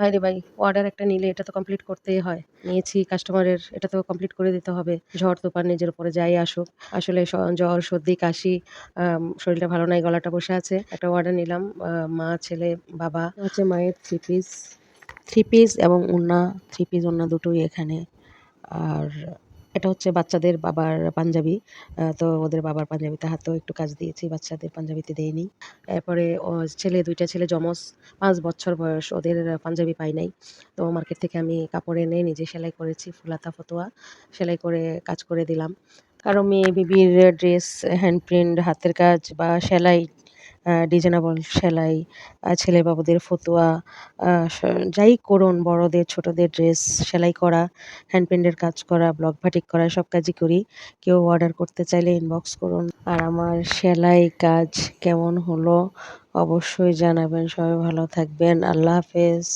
ভাইরে ভাই, অর্ডার একটা নিলে এটা তো কমপ্লিট করতেই হয়। নিয়েছি কাস্টমারের, এটা তো কমপ্লিট করে দিতে হবে। ঝড় তুফান নিজের উপরে যাই আসুক। আসলে জ্বর, সর্দি, কাশি, শরীরটা ভালো নাই, গলাটা বসে আছে। একটা অর্ডার নিলাম। মা, ছেলে, বাবা। হচ্ছে মায়ের 3 পিস। 3 পিস এবং ওড়না, 3 পিস ওড়না দুটোই এখানে। আর এটা হচ্ছে বাচ্চাদের বাবার পাঞ্জাবি। তো ওদের বাবার পাঞ্জাবিতে হাতেও একটু কাজ দিয়েছি, বাচ্চাদের পাঞ্জাবিতে দেইনি। এরপরে ছেলে ২ টা ছেলে যমজ, ৫ বছর বয়স। ওদের পাঞ্জাবি পাই নাই। তো মার্কেট থেকে আমি কাপড় এনে নিজে সেলাই করেছি। ফুল হাতা ফতোয়া সেলাই করে কাজ করে দিলাম। কারো মেয়ে বেবির ড্রেস, হ্যান্ড প্রিন্ট, হাতের কাজ বা সেলাই, ডিজাইনেবল সেলাই, ছেলে-বাবুদের ফতুয়া, আ স যাই করুন, বড়দের ছোটদের ড্রেস সেলাই করা, হ্যান্ড পেইন্টের কাজ করা, ব্লক বাটিক করা, সব কাজই করি। কেউ অর্ডার করতে চাইলে ইনবক্স করুন। আর আমার সেলাই কাজ কেমন হলো অবশ্যই জানাবেন। সবাই ভালো থাকবেন। আল্লাহ হাফেজ।